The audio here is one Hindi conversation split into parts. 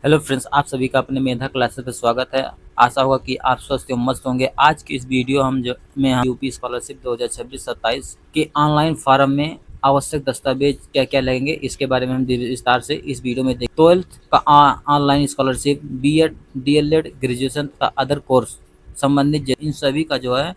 हेलो फ्रेंड्स, आप सभी का अपने मेधा क्लासेस पे स्वागत है। आशा होगा कि आप स्वस्थ एवं मस्त होंगे। आज की इस वीडियो हम यूपी स्कॉलरशिप 2026-27 के ऑनलाइन फॉर्म में आवश्यक दस्तावेज क्या क्या लगेंगे, इसके बारे में हम विस्तार से इस वीडियो में देख 12th का online scholarship, BEd, DElEd, graduation तथा अदर कोर्स संबंधित इन सभी का जो है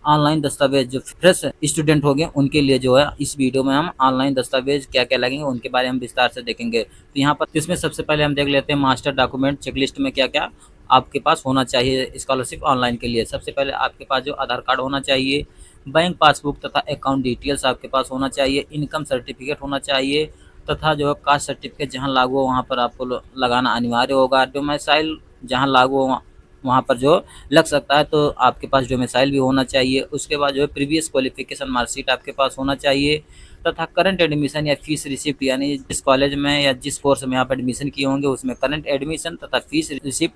ऑनलाइन दस्तावेज जो फ्रेश स्टूडेंट हो गए उनके लिए जो है इस वीडियो में हम ऑनलाइन दस्तावेज क्या क्या लगेंगे उनके बारे में विस्तार से देखेंगे। तो यहाँ पर इसमें सबसे पहले हम देख लेते हैं मास्टर डॉक्यूमेंट चेकलिस्ट में क्या क्या आपके पास होना चाहिए स्कॉलरशिप ऑनलाइन के लिए। सबसे पहले आपके पास जो आधार कार्ड होना चाहिए, बैंक पासबुक तथा अकाउंट डिटेल्स आपके पास होना चाहिए, इनकम सर्टिफिकेट होना चाहिए तथा जो है कास्ट सर्टिफिकेट जहाँ लागू हो वहाँ पर आपको लगाना अनिवार्य होगा। डोमिसाइल जहाँ लागू हो वहाँ पर जो लग सकता है, तो आपके पास डोमिसाइल भी होना चाहिए। उसके बाद जो है प्रीवियस क्वालिफिकेशन मार्कशीट आपके पास होना चाहिए तथा करंट एडमिशन या फीस रिसिप्ट, यानी जिस कॉलेज में या जिस कोर्स में आप एडमिशन किए होंगे उसमें करंट एडमिशन तथा फीस रिसिप्ट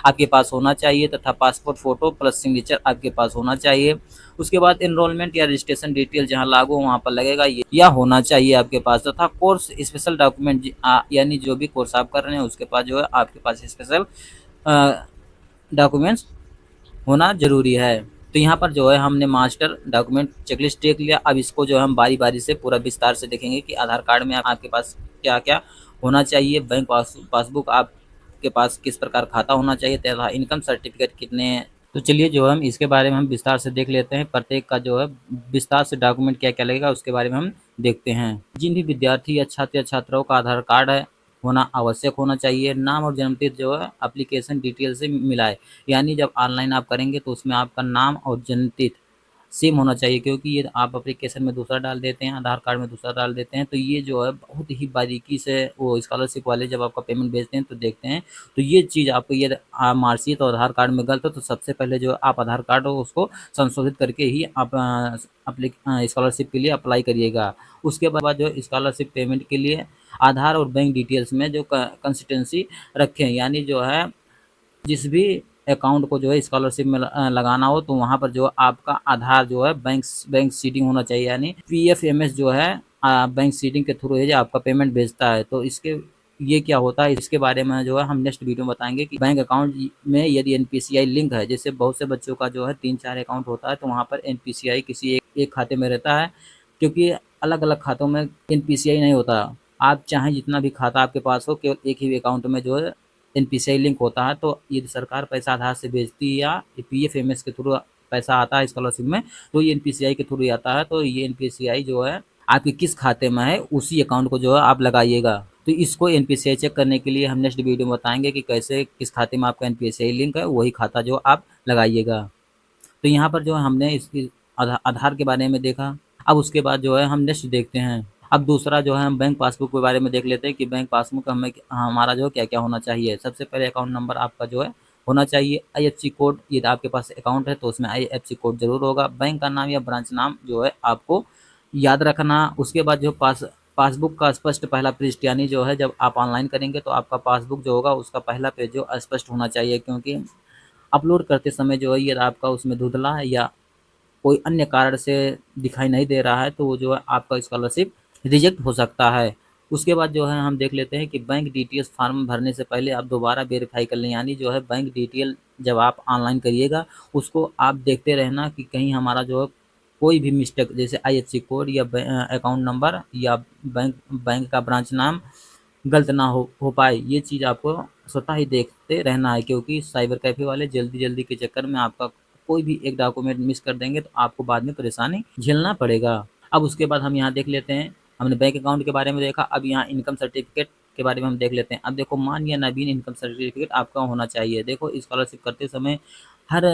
आपके पास होना चाहिए तथा पासपोर्ट फोटो प्लस सिग्नेचर आपके पास होना चाहिए। उसके बाद एनरोलमेंट या रजिस्ट्रेशन डिटेल जहां लागू वहां पर लगेगा ये या होना चाहिए आपके पास, तथा कोर्स स्पेशल डॉक्यूमेंट यानी जो भी कोर्स आप कर रहे हैं उसके पास जो है आपके पास स्पेशल डॉक्यूमेंट्स होना ज़रूरी है। तो यहाँ पर जो है हमने मास्टर डॉक्यूमेंट चेकलिस्ट देख लिया। अब इसको जो है हम बारी बारी से पूरा विस्तार से देखेंगे कि आधार कार्ड में आपके पास क्या क्या होना चाहिए, बैंक पासबुक आपके पास किस प्रकार खाता होना चाहिए तथा इनकम सर्टिफिकेट कितने। तो चलिए जो हम इसके बारे में हम विस्तार से देख लेते हैं। प्रत्येक का जो है विस्तार से डॉक्यूमेंट क्या क्या लगेगा उसके बारे में हम देखते हैं। जिन भी विद्यार्थी या छात्र या छात्राओं का आधार कार्ड है होना आवश्यक होना चाहिए। नाम और जन्मतिथि जो है एप्लीकेशन डिटेल से मिलाए, यानी जब ऑनलाइन आप करेंगे तो उसमें आपका नाम और जन्मतिथि सेम होना चाहिए, क्योंकि ये आप एप्लीकेशन में दूसरा डाल देते हैं, आधार कार्ड में दूसरा डाल देते हैं, तो ये जो है बहुत ही बारीकी से वो स्कॉलरशिप वाले जब आपका पेमेंट भेजते हैं तो देखते हैं। तो ये चीज़ आपको ये मार्कशीट और आधार कार्ड में गलत हो तो सबसे पहले जो आप आधार कार्ड हो उसको संशोधित करके ही आप स्कॉलरशिप के लिए अप्लाई करिएगा। उसके बाद जो स्कॉलरशिप पेमेंट के लिए आधार और बैंक डिटेल्स में जो कंसिस्टेंसी रखें, यानी जो है जिस भी अकाउंट को जो है स्कॉलरशिप में लगाना हो तो वहाँ पर जो आपका आधार जो है बैंक सीडिंग होना चाहिए, यानी पीएफएमएस जो है बैंक सीडिंग के थ्रू है जो आपका पेमेंट भेजता है। तो इसके ये क्या होता है इसके बारे में जो है हम नेक्स्ट वीडियो में बताएंगे कि बैंक अकाउंट में यदि एनपीसीआई लिंक है, जैसे बहुत से बच्चों का जो है 3-4 अकाउंट होता है तो वहाँ पर एनपीसीआई किसी एक खाते में रहता है, क्योंकि अलग अलग खातों में एनपीसीआई नहीं होता। आप चाहें जितना भी खाता आपके पास हो, केवल एक ही अकाउंट में जो है एनपीसीआई लिंक होता है। तो यदि सरकार पैसा आधार से भेजती है या पीएफएमएस के थ्रू पैसा आता है स्कॉलरशिप में तो ये एनपीसीआई के थ्रू ही आता है। तो ये एनपीसीआई जो है आपके किस खाते में है उसी अकाउंट को जो है आप लगाइएगा। तो इसको एनपीसीआई चेक करने के लिए हम नेक्स्ट वीडियो में बताएंगे कि कैसे किस खाते में आपका एनपीसीआई लिंक है वही खाता जो आप लगाइएगा। तो यहाँ पर जो है हमने इसकी आधार के बारे में देखा। अब उसके बाद जो है हम नेक्स्ट देखते हैं। अब दूसरा जो है हम बैंक पासबुक के बारे में देख लेते हैं कि बैंक पासबुक हमें हमारा जो है क्या क्या होना चाहिए। सबसे पहले अकाउंट नंबर आपका जो है होना चाहिए, आईएफएससी कोड, यदि आपके पास अकाउंट है तो उसमें आईएफएससी कोड जरूर होगा। बैंक का नाम या ब्रांच नाम जो है आपको याद रखना। उसके बाद जो पासबुक का स्पष्ट पहला पृष्ठ, यानी जो है जब आप ऑनलाइन करेंगे तो आपका पासबुक जो होगा उसका पहला पेज जो स्पष्ट होना चाहिए, क्योंकि अपलोड करते समय जो है यदि आपका उसमें धुंधला है या कोई अन्य कारण से दिखाई नहीं दे रहा है तो वो जो है आपका स्कॉलरशिप रिजेक्ट हो सकता है। उसके बाद जो है हम देख लेते हैं कि बैंक डिटेल्स फॉर्म भरने से पहले आप दोबारा वेरीफाई कर लें, यानी जो है बैंक डिटेल जब आप ऑनलाइन करिएगा उसको आप देखते रहना कि कहीं हमारा जो है कोई भी मिस्टेक, जैसे आईएफएससी कोड या अकाउंट नंबर या बैंक का ब्रांच नाम गलत ना हो पाए। ये चीज़ आपको स्वतः ही देखते रहना है, क्योंकि साइबर कैफ़े वाले जल्दी जल्दी के चक्कर में आपका कोई भी एक डॉक्यूमेंट मिस कर देंगे तो आपको बाद में परेशानी झेलना पड़ेगा। अब उसके बाद हम यहाँ देख लेते हैं, हमने बैंक अकाउंट के बारे में देखा, अब यहाँ इनकम सर्टिफिकेट के बारे में हम देख लेते हैं। अब देखो मान या नवीन इनकम सर्टिफिकेट आपका होना चाहिए। देखो स्कॉलरशिप करते समय हर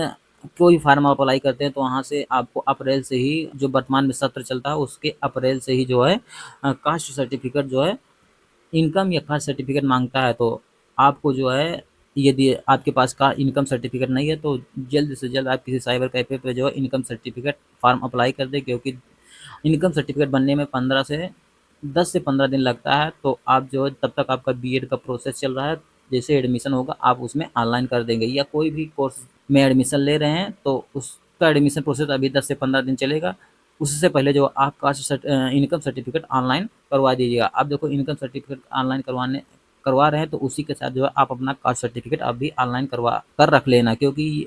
कोई फार्म आप अप्लाई करते हैं तो वहाँ से आपको अप्रैल से ही जो वर्तमान में सत्र चलता है उसके अप्रैल से ही जो है कास्ट सर्टिफिकेट जो है इनकम या कास्ट सर्टिफिकेट मांगता है। तो आपको जो है यदि आपके पास का इनकम सर्टिफिकेट नहीं है तो जल्द से जल्द आप किसी साइबर कैफ़े पे जो है इनकम सर्टिफिकेट फॉर्म अप्लाई कर दें, क्योंकि इनकम सर्टिफिकेट बनने में 10 से 15 दिन लगता है। तो आप जो है तब तक आपका बीएड का प्रोसेस चल रहा है, जैसे एडमिशन होगा आप उसमें ऑनलाइन कर देंगे, या कोई भी कोर्स में एडमिशन ले रहे हैं तो उसका एडमिशन प्रोसेस अभी 10 से 15 दिन चलेगा। उससे पहले जो आप कास्ट इनकम सर्टिफिकेट ऑनलाइन करवा दीजिएगा। अब देखो इनकम सर्टिफिकेट ऑनलाइन करवाने करवा रहे हैं तो उसी के साथ जो है आप अपना कास्ट सर्टिफिकेट अभी ऑनलाइन करवा कर रख लेना, क्योंकि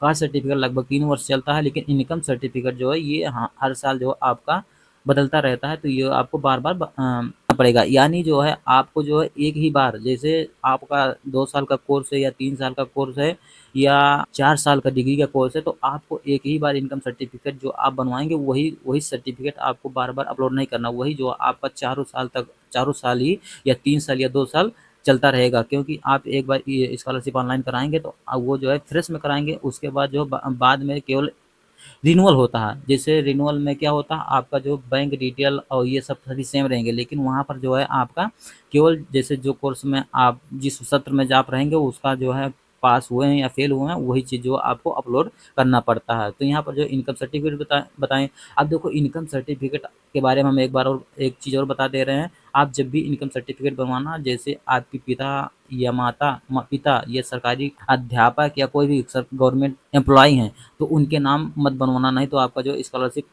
कास्ट सर्टिफिकेट लगभग 3 वर्ष चलता है, लेकिन इनकम सर्टिफिकेट जो है ये हाँ, हर साल जो आपका बदलता रहता है, तो ये आपको बार-बार पड़ेगा। यानी जो है आपको जो है एक ही बार, जैसे आपका 2 साल का कोर्स है या 3 साल का कोर्स है या 4 साल का डिग्री का कोर्स है, तो आपको एक ही बार इनकम सर्टिफिकेट जो आप बनवाएँगे वही सर्टिफिकेट आपको बार-बार अपलोड नहीं करना। वही जो आपका चारों साल ही या 3 साल या 2 साल चलता रहेगा, क्योंकि आप एक बार ये स्कॉलरशिप ऑनलाइन कराएँगे तो वो जो है फ्रेश में कराएँगे, उसके बाद जो बाद में केवल रिन्यूअल होता है। जैसे रिन्यूअल में क्या होता है, आपका जो बैंक डिटेल और ये सब सभी सेम रहेंगे, लेकिन वहाँ पर जो है आपका केवल जैसे जो कोर्स में आप जिस सत्र में आप रहेंगे उसका जो है पास हुए हैं या फेल हुए हैं, वही चीज़ जो आपको अपलोड करना पड़ता है। तो यहाँ पर जो इनकम सर्टिफिकेट बताएँ। अब देखो इनकम सर्टिफिकेट के बारे में हम एक बार और एक चीज़ और बता दे रहे हैं। आप जब भी इनकम सर्टिफिकेट बनवाना, जैसे आपके पिता या पिता या सरकारी अध्यापक या कोई भी गवर्नमेंट एम्प्लॉय हैं, तो उनके नाम मत बनवाना, नहीं तो आपका जो स्कॉलरशिप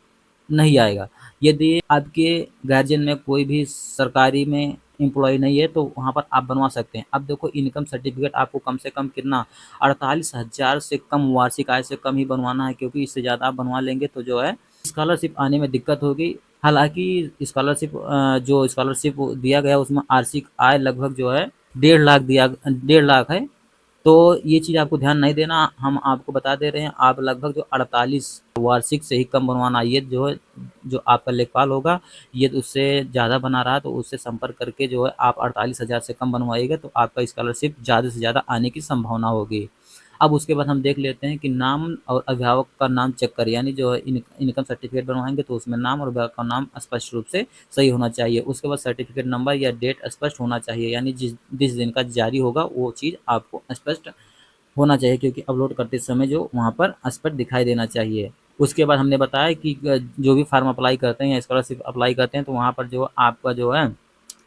नहीं आएगा। यदि आपके गार्जियन में कोई भी सरकारी में एम्प्लॉय नहीं है तो वहाँ पर आप बनवा सकते हैं। अब देखो इनकम सर्टिफिकेट आपको कम से कम कितना 48,000 से कम वार्षिक आय से कम ही बनवाना है, क्योंकि इससे ज़्यादा आप बनवा लेंगे तो जो है स्कॉलरशिप आने में दिक्कत होगी। हालाँकि जो स्कॉलरशिप दिया गया उसमें वार्षिक आय लगभग जो है 1.5 लाख है। तो ये चीज़ आपको ध्यान नहीं देना, हम आपको बता दे रहे हैं। आप लगभग जो 48 वार्षिक से ही कम बनवाना, ये जो है जो आपका लेखपाल होगा ये उससे ज़्यादा बना रहा है तो उससे संपर्क करके जो है आप 48,000 से कम बनवाइएगा तो आपका स्कॉलरशिप ज़्यादा से ज़्यादा आने की संभावना होगी। अब उसके बाद हम देख लेते हैं कि नाम और अभिभावक का नाम चेक करें, यानी जो है इनकम सर्टिफिकेट बनवाएंगे तो उसमें नाम और अभिभावक का नाम स्पष्ट रूप से सही होना चाहिए। उसके बाद सर्टिफिकेट नंबर या डेट स्पष्ट होना चाहिए, यानी जिस दिन का जारी होगा वो चीज़ आपको स्पष्ट होना चाहिए, क्योंकि अपलोड करते समय जो वहाँ पर स्पष्ट दिखाई देना चाहिए। उसके बाद हमने बताया कि जो भी फॉर्म अप्लाई करते हैं या स्कॉलरशिप अप्लाई करते हैं तो वहाँ पर जो आपका जो है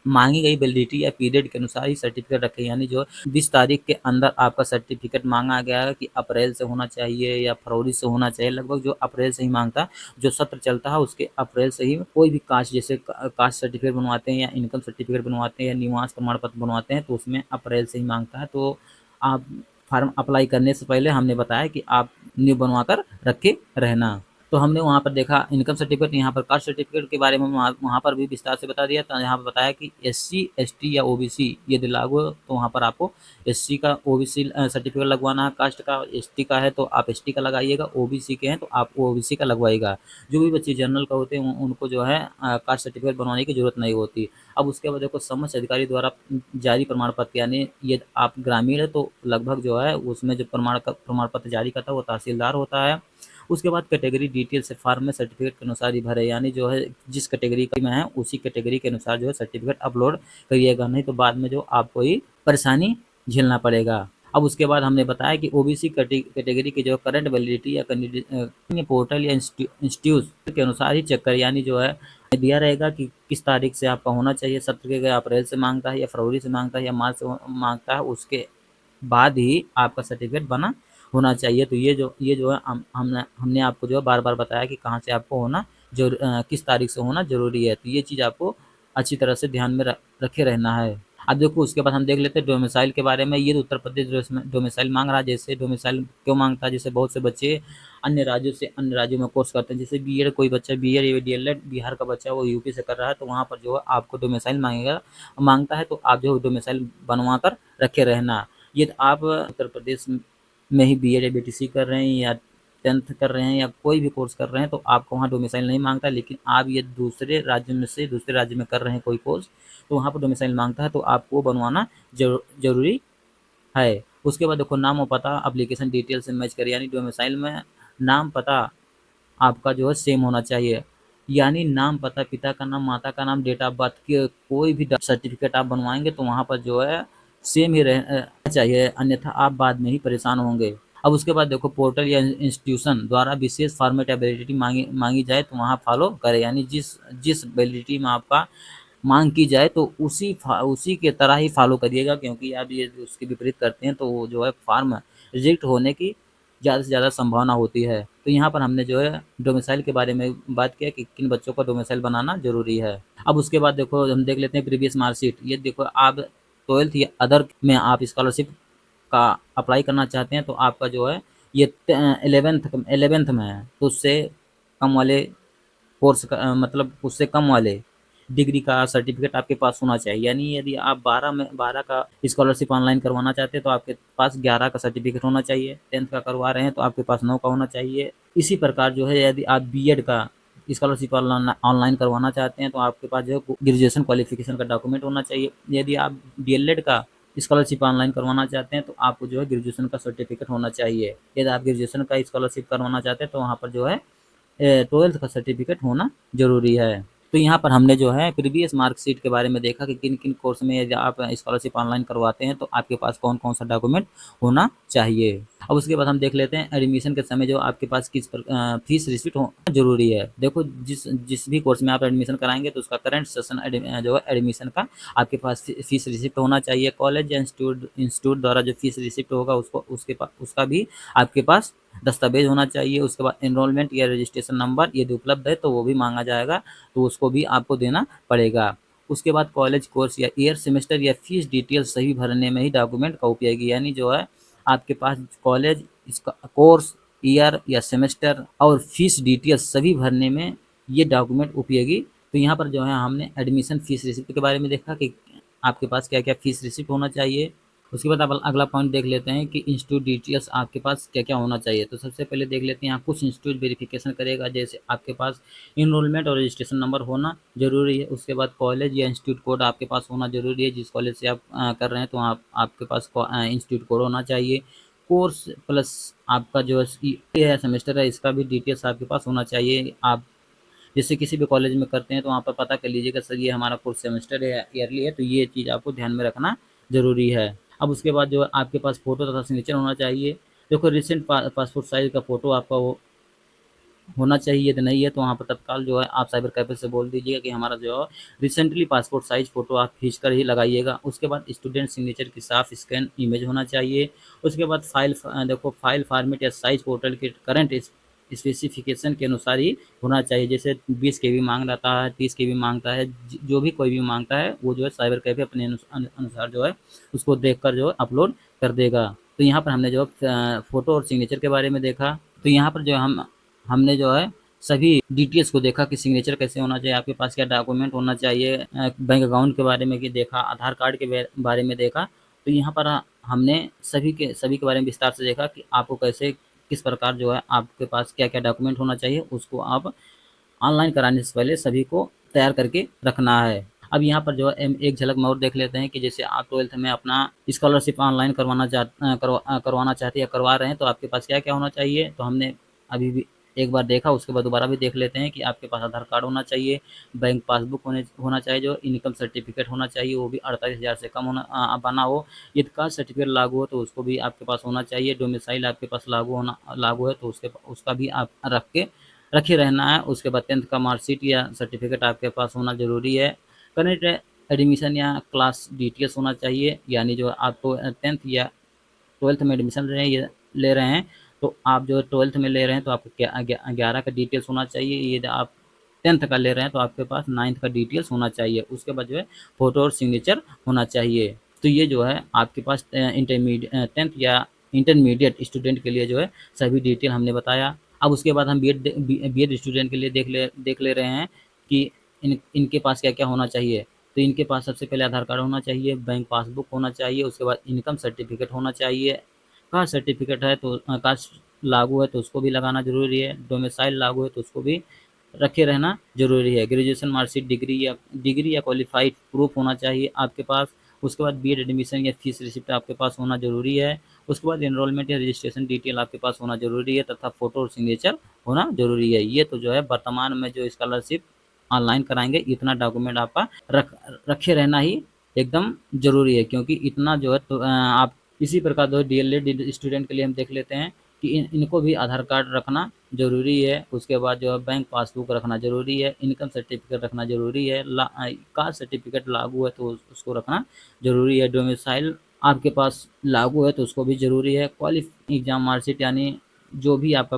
मांगी गई वैलिडिटी या पीरियड के अनुसार ही सर्टिफिकेट रखें, यानी जो 20 तारीख के अंदर आपका सर्टिफिकेट मांगा गया है कि अप्रैल से होना चाहिए या फरवरी से होना चाहिए, लगभग जो अप्रैल से ही मांगता है। जो सत्र चलता है उसके अप्रैल से ही कोई भी कास्ट, जैसे कास्ट सर्टिफिकेट बनवाते हैं या इनकम सर्टिफिकेट बनवाते हैं या निवास प्रमाण पत्र बनवाते हैं तो उसमें अप्रैल से ही मांगता है। तो आप फॉर्म अप्लाई करने से पहले हमने बताया कि आप न्यू बनवा कर रखे रहना। तो हमने वहाँ पर देखा इनकम सर्टिफिकेट, यहाँ पर कास्ट सर्टिफिकेट के बारे में वहाँ पर भी विस्तार से बता दिया। तो यहाँ पर बताया कि एससी, एसटी या ओबीसी यदि लागू हो तो वहाँ पर आपको एससी का ओबीसी सर्टिफिकेट लगवाना है, कास्ट का एसटी का है तो आप एसटी का लगाइएगा, ओबीसी के हैं तो आप ओबीसी का लगवाइएगा। जो भी बच्चे जनरल का होते हैं उनको जो है कास्ट सर्टिफिकेट बनवाने की जरूरत नहीं होती। अब उसके बाद देखो समस्त अधिकारी द्वारा जारी प्रमाण पत्र, यानी ये आप ग्रामीण है तो लगभग जो है उसमें जो प्रमाण पत्र जारी करता है वो तहसीलदार होता है। उसके बाद कैटेगरी डिटेल से फॉर्म में सर्टिफिकेट के अनुसार ही भरे, यानी जो है जिस कैटेगरी में है उसी कैटेगरी के अनुसार जो है सर्टिफिकेट अपलोड करिएगा, नहीं तो बाद में जो आपको ही परेशानी झेलना पड़ेगा। अब उसके बाद हमने बताया कि ओबीसी कैटेगरी की जो करंट वैलिडिटी या पोर्टल या इंस्टीट्यूट के अनुसार ही चेक करें, यानी जो है दिया रहेगा कि किस तारीख से आपका होना चाहिए सत्र के, अप्रैल से मांगता है या फरवरी से मांगता है या मार्च से मांगता है, उसके बाद ही आपका सर्टिफिकेट बना होना चाहिए। तो ये जो है हमने आपको जो है बार-बार बताया कि कहाँ से आपको होना किस तारीख से होना ज़रूरी है। तो ये चीज़ आपको अच्छी तरह से ध्यान में रखे रहना है। अब देखो उसके बाद हम देख लेते हैं डोमिसाइल के बारे में। ये तो उत्तर प्रदेश डोमिसाइल मांग रहा है। जैसे डोमिसाइल क्यों मांगता है, जैसे बहुत से बच्चे अन्य राज्यों में कोर्स करते हैं, जैसे बीएड, कोई बच्चा बीएड या डीएलएड बिहार का बच्चा वो यूपी से कर रहा है तो वहाँ पर जो है आपको डोमिसाइल मांगता है, तो आप जो डोमिसाइल बनवा कर रखे रहना। ये आप उत्तर प्रदेश में ही बीएड या बीटीसी कर रहे हैं या 10th कर रहे हैं या कोई भी कोर्स कर रहे हैं तो आपको वहाँ डोमिसाइल नहीं मांगता, लेकिन आप ये दूसरे राज्य में कर रहे हैं कोई कोर्स तो वहाँ पर डोमिसाइल मांगता है, तो आपको बनवाना जरूरी है। उसके बाद देखो नाम और पता एप्लीकेशन डिटेल से मैच करें, यानी डोमिसाइल में नाम पता आपका जो है सेम होना चाहिए, यानी नाम पता, पिता का नाम, माता का नाम, डेट ऑफ बर्थ के कोई भी सर्टिफिकेट आप बनवाएंगे तो वहाँ पर जो है सेम ही रहना चाहिए, अन्यथा आप बाद में ही परेशान होंगे। अब उसके बाद देखो पोर्टल या इंस्टीट्यूशन द्वारा विशेष फॉर्मेट या वैलिडिटी मांगी जाए तो वहाँ फॉलो करें, यानी जिस वैलिडिटी में आपका मांग की जाए तो उसी के तरह ही फॉलो करिएगा, क्योंकि आप ये उसके विपरीत करते हैं तो वो जो है फॉर्म रिजेक्ट होने की ज़्यादा से ज़्यादा संभावना होती है। तो यहाँ पर हमने जो है डोमिसाइल के बारे में बात किया कि किन बच्चों को डोमिसाइल बनाना ज़रूरी है। अब उसके बाद देखो हम देख लेते हैं प्रीवियस मार्कशीट। ये देखो आप 12th या अदर में आप स्कॉलरशिप का अप्लाई करना चाहते हैं तो आपका जो है ये 11th में है, तो उससे कम वाले कोर्स का मतलब उससे कम वाले डिग्री का सर्टिफिकेट आपके पास होना चाहिए। यानी यदि आप 12 का स्कॉलरशिप ऑनलाइन करवाना चाहते हैं तो आपके पास 11 का सर्टिफिकेट होना चाहिए। 10th का करवा रहे हैं तो आपके पास 9 का होना चाहिए। इसी प्रकार जो है यदि आप बीएड का स्कॉलरशिप ऑनलाइन करवाना चाहते हैं तो आपके पास जो है ग्रेजुएशन क्वालिफिकेशन का डॉक्यूमेंट होना चाहिए। यदि आप डीएलएड का स्कॉलरशिप ऑनलाइन करवाना चाहते हैं तो आपको जो है ग्रेजुएशन का सर्टिफिकेट होना चाहिए। यदि आप ग्रेजुएशन का स्कॉलरशिप करवाना चाहते हैं तो वहाँ पर जो है 12th का सर्टिफिकेट होना ज़रूरी है। तो यहाँ पर हमने जो है प्रीवियस मार्कशीट के बारे में देखा कि किन-किन कोर्स में यदि आप स्कॉलरशिप ऑनलाइन करवाते हैं तो आपके पास कौन-कौन सा डॉक्यूमेंट होना चाहिए। अब उसके बाद हम देख लेते हैं एडमिशन के समय जो आपके पास फीस रिसीट होना ज़रूरी है। देखो जिस जिस भी कोर्स में आप एडमिशन कराएँगे तो उसका करंट सेशन जो है एडमिशन का आपके पास फीस रिसिप्ट होना चाहिए। कॉलेज या इंस्टीट्यूट द्वारा जो फीस रिसिप्ट होगा उसका भी आपके पास दस्तावेज होना चाहिए। उसके बाद एनरोलमेंट या रजिस्ट्रेशन नंबर यदि उपलब्ध है तो वो भी मांगा जाएगा, तो उसको भी आपको देना पड़ेगा। उसके बाद कॉलेज कोर्स या ईयर सेमेस्टर या फीस डिटेल सही भरने में ही डॉक्यूमेंट का उपयोगी, यानी जो है आपके पास कॉलेज इसका कोर्स ईयर या सेमेस्टर और फीस डिटेल सभी भरने में ये डॉक्यूमेंट उपयोगी। तो यहाँ पर जो है हमने एडमिशन फीस रिसिप्ट के बारे में देखा कि आपके पास क्या क्या फीस रिसिप्ट होना चाहिए। उसके बाद अब अगला पॉइंट देख लेते हैं कि इंस्टीट्यूट डिटेल्स आपके पास क्या-क्या होना चाहिए। तो सबसे पहले देख लेते हैं यहाँ कुछ इंस्टीट्यूट वेरिफिकेशन करेगा, जैसे आपके पास एनरोलमेंट और रजिस्ट्रेशन नंबर होना ज़रूरी है। उसके बाद कॉलेज या इंस्टीट्यूट कोड आपके पास होना ज़रूरी है। जिस कॉलेज से आप कर रहे हैं तो आपके पास इंस्टीट्यूट कोड होना चाहिए। कोर्स प्लस आपका जो है सेमेस्टर है इसका भी डिटेल्स आपके पास होना चाहिए। आप जैसे किसी भी कॉलेज में करते हैं तो वहाँ पर पता कर लीजिएगा सर ये हमारा कोर्स सेमेस्टर है या ईयरली है, तो ये चीज़ आपको ध्यान में रखना ज़रूरी है। अब उसके बाद जो है आपके पास फ़ोटो तथा सिग्नेचर होना चाहिए। देखो रिसेंट पासपोर्ट साइज़ का फ़ोटो आपका वो होना चाहिए, यदि नहीं है तो वहाँ पर तत्काल जो है आप साइबर कैफ़े से बोल दीजिएगा कि हमारा जो है रिसेंटली पासपोर्ट साइज़ फ़ोटो आप खींच कर ही लगाइएगा। उसके बाद स्टूडेंट सिग्नेचर की साफ स्कैन इमेज होना चाहिए। उसके बाद देखो फाइल फॉर्मेट या साइज़ पोर्टल के करंट स्पेसिफिकेशन के अनुसार ही होना चाहिए। जैसे 20 केबी माँग रहता है, 30 केबी माँगता है, जो भी कोई भी माँगता है वो जो है साइबर कैफ़े अपने अनुसार जो है उसको देखकर जो है अपलोड कर देगा। तो यहाँ पर हमने जो है फ़ोटो और सिग्नेचर के बारे में देखा। तो यहाँ पर जो है हमने जो है सभी डिटेल्स को देखा कि सिग्नेचर कैसे होना चाहिए, आपके पास क्या डॉक्यूमेंट होना चाहिए, बैंक अकाउंट के बारे में भी देखा, आधार कार्ड के बारे में देखा। तो यहाँ पर हमने सभी के बारे में विस्तार से देखा कि आपको कैसे किस प्रकार जो है आपके पास क्या-क्या डॉक्यूमेंट होना चाहिए, उसको आप ऑनलाइन कराने से पहले सभी को तैयार करके रखना है। अब यहाँ पर जो है एक झलक में और देख लेते हैं कि जैसे आप 12th में अपना स्कॉलरशिप ऑनलाइन करवाना चाहते हैं या करवा रहे हैं तो आपके पास क्या-क्या होना चाहिए। तो हमने अभी भी एक बार देखा, उसके बाद दोबारा भी देख लेते हैं कि आपके पास आधार कार्ड होना चाहिए, बैंक पासबुक होना चाहिए, जो इनकम सर्टिफिकेट होना चाहिए वो भी 48,000 से कम बना हो। यदि कास्ट सर्टिफिकेट लागू हो तो उसको भी आपके पास होना चाहिए। डोमिसाइल आपके पास लागू है तो उसका भी आप रखे रहना है। उसके बाद 10th का मार्कशीट या सर्टिफिकेट आपके पास होना ज़रूरी है। करंट एडमिशन या क्लास डिटेल्स होना चाहिए, यानी जो आप तो 10th या 12th में एडमिशन ले रहे हैं तो आप जो 12th में ले रहे हैं तो आपको 11 का डिटेल्स होना चाहिए। यदि आप 10th का ले रहे हैं तो आपके पास 9th का डिटेल्स होना चाहिए। उसके बाद जो है फ़ोटो और सिग्नेचर होना चाहिए। तो ये जो है आपके पास 10th या इंटरमीडिएट स्टूडेंट के लिए जो है सभी डिटेल हमने बताया। अब उसके बाद हम बीएड स्टूडेंट के लिए देख ले रहे हैं कि इनके पास क्या-क्या होना चाहिए। तो इनके पास सबसे पहले आधार कार्ड होना चाहिए, बैंक पासबुक होना चाहिए, उसके बाद इनकम सर्टिफिकेट होना चाहिए। कास्ट सर्टिफिकेट है तो कास्ट लागू है तो उसको भी लगाना ज़रूरी है। डोमिसाइल लागू है तो उसको भी रखे रहना ज़रूरी है। ग्रेजुएशन मार्कशीट, डिग्री या क्वालिफ़ाइड प्रूफ होना चाहिए आपके पास। उसके बाद बीएड एडमिशन या फीस रिसिप्ट आपके पास होना ज़रूरी है। उसके बाद एनरोलमेंट या रजिस्ट्रेशन डिटेल आपके पास होना ज़रूरी है तथा फ़ोटो और सिग्नेचर होना ज़रूरी है। ये तो जो है वर्तमान में जो स्कॉलरशिप ऑनलाइन कराएँगे इतना डॉक्यूमेंट आपका रखे रहना ही एकदम ज़रूरी है, क्योंकि इतना जो है तो आप इसी प्रकार जो डीएलएड स्टूडेंट के लिए हम देख लेते हैं कि इनको भी आधार कार्ड रखना ज़रूरी है। उसके बाद जो है बैंक पासबुक रखना ज़रूरी है, इनकम सर्टिफिकेट रखना ज़रूरी है, कास्ट सर्टिफिकेट लागू है तो उसको रखना ज़रूरी है। डोमिसाइल आपके पास लागू है तो उसको भी ज़रूरी है। एग्ज़ाम मार्कशीट, यानी जो भी आपका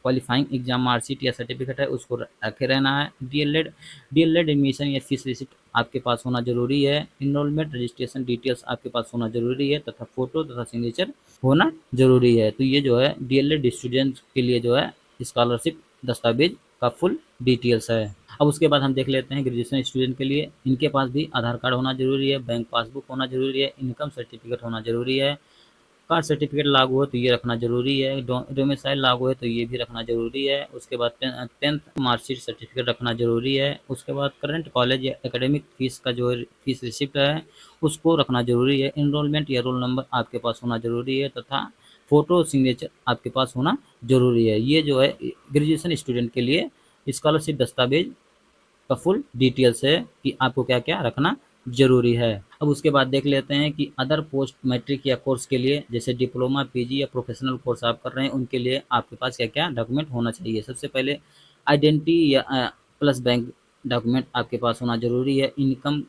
क्वालिफाइंग एग्जाम मार्कशीट या सर्टिफिकेट है उसको रखे रहना है। डीएलएड एडमिशन या फीस रिसिप्ट आपके पास होना जरूरी है। इनरोलमेंट रजिस्ट्रेशन डिटेल्स आपके पास होना जरूरी है तथा फोटो तथा सिग्नेचर होना जरूरी है। तो ये जो है डीएलएड स्टूडेंट के लिए जो है स्कॉलरशिप दस्तावेज का फुल डिटेल्स है। अब उसके बाद हम देख लेते हैं ग्रेजुएशन स्टूडेंट के लिए, इनके पास भी आधार कार्ड होना जरूरी है, बैंक पासबुक होना जरूरी है, इनकम सर्टिफिकेट होना जरूरी है, कास्ट सर्टिफिकेट लागू हो तो ये रखना जरूरी है, डोमिसाइल लागू है तो ये भी रखना जरूरी है। उसके बाद 10th मार्कशीट सर्टिफिकेट रखना जरूरी है। उसके बाद करंट कॉलेज या एकेडमिक फीस का जो फीस रिसिप्ट है उसको रखना जरूरी है। इनरोलमेंट या रोल नंबर आपके पास होना जरूरी है तथा फोटो सिग्नेचर आपके पास होना जरूरी है। ये जो है ग्रेजुएशन स्टूडेंट के लिए स्कॉलरशिप दस्तावेज का फुल डिटेल्स है कि आपको क्या क्या रखना जरूरी है। अब उसके बाद देख लेते हैं कि अदर पोस्ट मैट्रिक या कोर्स के लिए जैसे डिप्लोमा पीजी या प्रोफेशनल कोर्स आप कर रहे हैं उनके लिए आपके पास क्या क्या डॉक्यूमेंट होना चाहिए। सबसे पहले आइडेंटिटी या प्लस बैंक डॉक्यूमेंट आपके पास होना जरूरी है। इनकम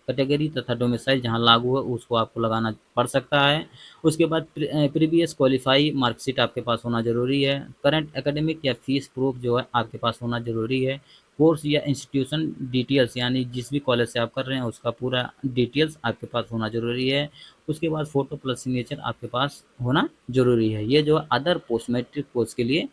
कैटेगरी तथा डोमिसाइल जहां लागू है उसको आपको लगाना पड़ सकता है। उसके बाद प्रीवियस क्वालिफाई मार्कशीट आपके पास होना जरूरी है। करंट एकेडमिक या फीस प्रूफ जो है आपके पास होना जरूरी है। कोर्स या इंस्टीट्यूशन डिटेल्स यानी जिस भी कॉलेज से आप कर रहे हैं उसका पूरा डिटेल्स आपके पास होना ज़रूरी है। उसके बाद फ़ोटो प्लस सिग्नेचर आपके पास होना ज़रूरी है। ये जो अदर पोस्ट मैट्रिक कोर्स के लिए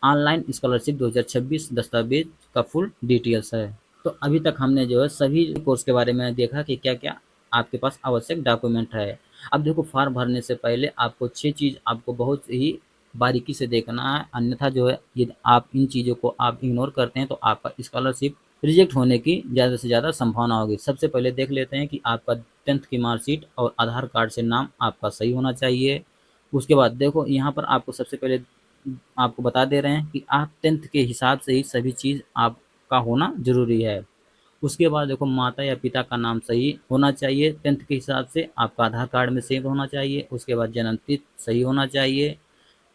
ऑनलाइन स्कॉलरशिप 2026 दस्तावेज का फुल डिटेल्स है। तो अभी तक हमने जो है सभी कोर्स के बारे में देखा कि क्या क्या आपके पास आवश्यक डॉक्यूमेंट है। अब देखो फॉर्म भरने से पहले आपको 6 चीज़ आपको बहुत ही बारीकी से देखना है, अन्यथा जो है यदि आप इन चीज़ों को आप इग्नोर करते हैं तो आपका स्कॉलरशिप रिजेक्ट होने की ज़्यादा से ज़्यादा संभावना होगी। सबसे पहले देख लेते हैं कि आपका 10th की मार्कशीट और आधार कार्ड से नाम आपका सही होना चाहिए। उसके बाद देखो यहाँ पर आपको सबसे पहले आपको बता दे रहे हैं कि आप 10th के हिसाब से ही सभी चीज़ आपका होना ज़रूरी है। उसके बाद देखो माता या पिता का नाम सही होना चाहिए 10th के हिसाब से, आपका आधार कार्ड में सेव होना चाहिए। उसके बाद जन्म तिथि सही होना चाहिए।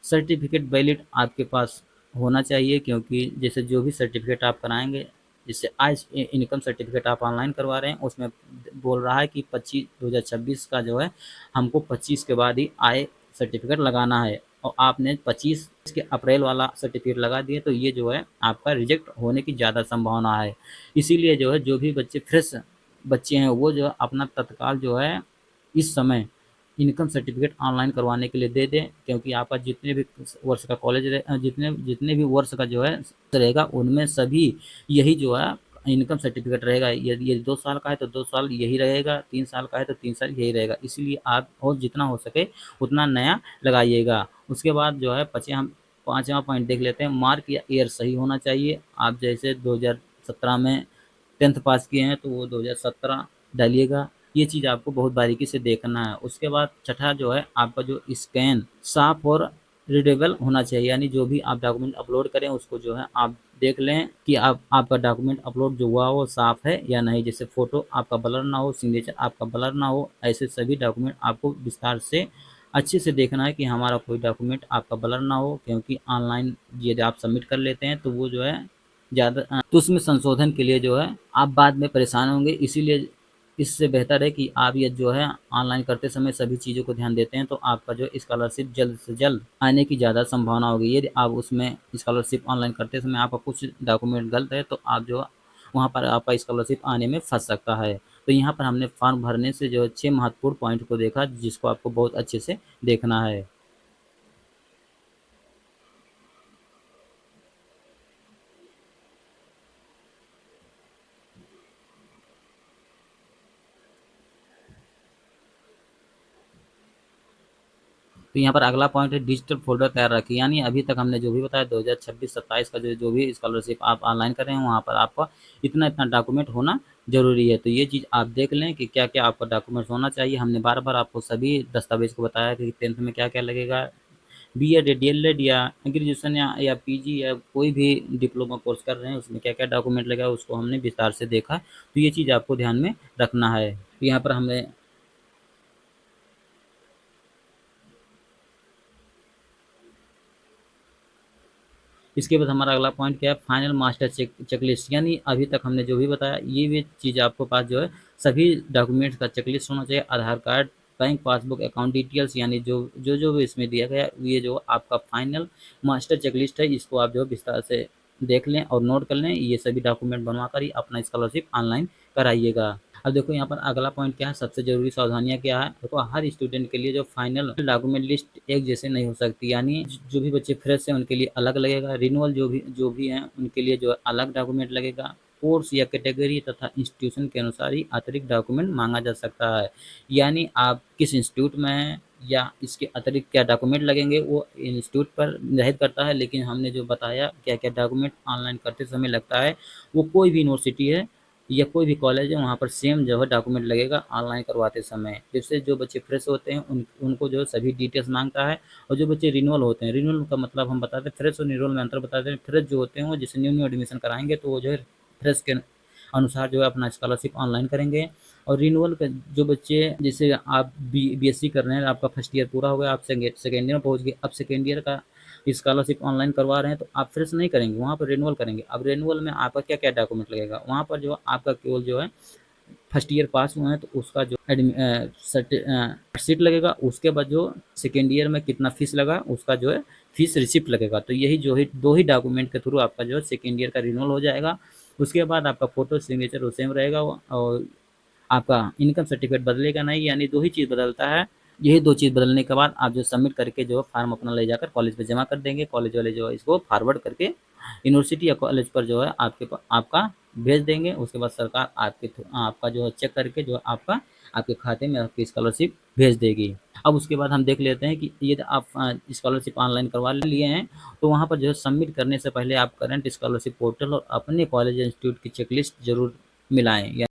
सर्टिफिकेट वैलिड आपके पास होना चाहिए क्योंकि जैसे जो भी सर्टिफिकेट आप कराएंगे, जैसे आज इनकम सर्टिफिकेट आप ऑनलाइन करवा रहे हैं उसमें बोल रहा है कि 2026 का जो है हमको 25 के बाद ही आय सर्टिफिकेट लगाना है और आपने 25 के अप्रैल वाला सर्टिफिकेट लगा दिए तो ये जो है आपका रिजेक्ट होने की ज़्यादा संभावना है। इसीलिए जो है जो भी बच्चे फ्रेश बच्चे हैं वो जो अपना तत्काल जो है इस समय इनकम सर्टिफिकेट ऑनलाइन करवाने के लिए दे दें क्योंकि आपका जितने भी वर्ष का कॉलेज जितने जितने भी वर्ष का जो है रहेगा उनमें सभी यही जो है इनकम सर्टिफिकेट रहेगा। यदि 2 साल का है तो 2 साल यही रहेगा, 3 साल का है तो 3 साल यही रहेगा। इसलिए आप और जितना हो सके उतना नया लगाइएगा। उसके बाद जो है हम 5वां पॉइंट देख लेते हैं, मार्क या ईयर सही होना चाहिए। आप जैसे 2017 में 10th पास किए हैं तो वो 2017 डालिएगा। ये चीज़ आपको बहुत बारीकी से देखना है। उसके बाद छठा जो है आपका जो स्कैन साफ और रीडेबल होना चाहिए, यानी जो भी आप डॉक्यूमेंट अपलोड करें उसको जो है आप देख लें कि आपका डॉक्यूमेंट अपलोड जो हुआ वो साफ़ है या नहीं। जैसे फ़ोटो आपका ब्लर ना हो, सिग्नेचर आपका ब्लर ना हो, ऐसे सभी डॉक्यूमेंट आपको विस्तार से अच्छे से देखना है कि हमारा कोई डॉक्यूमेंट आपका ब्लर ना हो क्योंकि ऑनलाइन यदि आप सबमिट कर लेते हैं तो वो जो है ज़्यादा तो उसमें संशोधन के लिए जो है आप बाद में परेशान होंगे। इसीलिए इससे बेहतर है कि आप ये जो है ऑनलाइन करते समय सभी चीज़ों को ध्यान देते हैं तो आपका जो स्कॉलरशिप जल्द से जल्द आने की ज़्यादा संभावना होगी। यदि आप उसमें स्कॉलरशिप ऑनलाइन करते समय आपका कुछ डॉक्यूमेंट गलत है तो आप जो वहाँ पर आपका स्कॉलरशिप आने में फंस सकता है। तो यहाँ पर हमने फॉर्म भरने से जो 6 महत्वपूर्ण पॉइंट को देखा जिसको आपको बहुत अच्छे से देखना है। तो यहाँ पर अगला पॉइंट है डिजिटल फ़ोल्डर तैयार रखिए, यानी अभी तक हमने जो भी बताया 2026-27 का जो भी स्कॉलरशिप आप ऑनलाइन कर रहे हैं वहाँ पर आपका इतना डॉक्यूमेंट होना ज़रूरी है। तो ये चीज़ आप देख लें कि क्या-क्या आपका डॉक्यूमेंट्स होना चाहिए। हमने बार-बार आपको सभी दस्तावेज़ को बताया कि 10th में क्या-क्या लगेगा। बीएड, डीएलएड या ग्रेजुएशन या पीजी या कोई भी डिप्लोमा कोर्स कर रहे हैं उसमें क्या-क्या डॉक्यूमेंट लगेगा उसको हमने विस्तार से देखा। तो ये चीज़ आपको ध्यान में रखना है। तो यहाँ पर हमने इसके बाद हमारा अगला पॉइंट क्या है, फाइनल मास्टर चेकलिस्ट, यानी अभी तक हमने जो भी बताया ये भी चीज़ आपको पास जो है सभी डॉक्यूमेंट्स का चेकलिस्ट होना चाहिए। Aadhaar card bank passbook, account details, यानी जो भी इसमें दिया गया ये जो आपका फाइनल मास्टर चेकलिस्ट है, इसको आप जो विस्तार से देख लें और नोट कर लें। ये सभी डॉक्यूमेंट बनवाकर ही अपना स्कॉलरशिप ऑनलाइन कराइएगा। अब देखो यहाँ पर अगला पॉइंट क्या है, सबसे जरूरी सावधानियाँ क्या है। देखो हर स्टूडेंट के लिए जो फाइनल डॉक्यूमेंट लिस्ट एक जैसे नहीं हो सकती, यानी जो भी बच्चे फ्रेश हैं उनके लिए अलग लगेगा, रिन्यूअल जो भी हैं उनके लिए जो अलग डॉक्यूमेंट लगेगा। कोर्स या कैटेगरी तथा इंस्टीट्यूशन के अनुसार ही अतिरिक्त डॉक्यूमेंट मांगा जा सकता है। यानी आप किस इंस्टीट्यूट में हैं या इसके अतिरिक्त क्या डॉक्यूमेंट लगेंगे वो इंस्टीट्यूट पर निर्धारित करता है, लेकिन हमने जो बताया क्या क्या डॉक्यूमेंट ऑनलाइन करते समय लगता है, वो कोई भी यूनिवर्सिटी है या कोई भी कॉलेज है वहाँ पर सेम जो है डॉक्यूमेंट लगेगा ऑनलाइन करवाते समय। जैसे जो बच्चे फ्रेश होते हैं उनको जो सभी डिटेल्स मांगता है, और जो बच्चे रिन्यूअल होते हैं, रिन्यूअल का मतलब हम बताते हैं, फ्रेश और रिन्यूअल में अंतर बताते हैं। फ्रेश जो होते हैं वो जैसे न्यू एडमिशन कराएंगे तो वो जो है फ्रेश के अनुसार जो है अपना स्कॉलरशिप ऑनलाइन करेंगे। और रिन्यूअल का जो बच्चे, जैसे आप बीएससी कर रहे हैं, आपका फर्स्ट ईयर पूरा हो गया, आप सेकेंड ईयर में पहुँच गए, अब सेकेंड ईयर का स्कॉलरशिप ऑनलाइन करवा रहे हैं तो आप फ्रेश नहीं करेंगे, वहाँ पर रिन्यूअल करेंगे। अब रिन्यूअल में आपका क्या क्या डॉक्यूमेंट लगेगा, वहाँ पर जो आपका केवल जो है फर्स्ट ईयर पास हुए हैं तो उसका जो सीट लगेगा, उसके बाद जो सेकेंड ईयर में कितना फीस लगा उसका जो है फीस रिसिप्ट लगेगा। तो यही जो है दो ही डॉक्यूमेंट के थ्रू आपका जो है सेकेंड ईयर का रिन्यूअल हो जाएगा। उसके बाद आपका फोटो सिग्नेचर सेम रहेगा, और आपका इनकम सर्टिफिकेट बदलेगा नहीं, यानी दो ही चीज़ बदलता है। यही दो चीज़ बदलने के बाद आप जो सबमिट करके जो फॉर्म अपना ले जाकर कॉलेज पे जमा कर देंगे। कॉलेज वाले जो है इसको फॉरवर्ड करके यूनिवर्सिटी या कॉलेज पर जो है आपका भेज देंगे। उसके बाद सरकार आपका जो है चेक करके जो आपका आपके खाते में आपकी स्कॉलरशिप भेज देगी। अब उसके बाद हम देख लेते हैं कि यदि आप स्कॉलरशिप ऑनलाइन करवा लिए हैं तो वहाँ पर जो है सबमिट करने से पहले आप करंट स्कॉलरशिप पोर्टल और अपने कॉलेज इंस्टीट्यूट की चेकलिस्ट जरूर मिलाएं।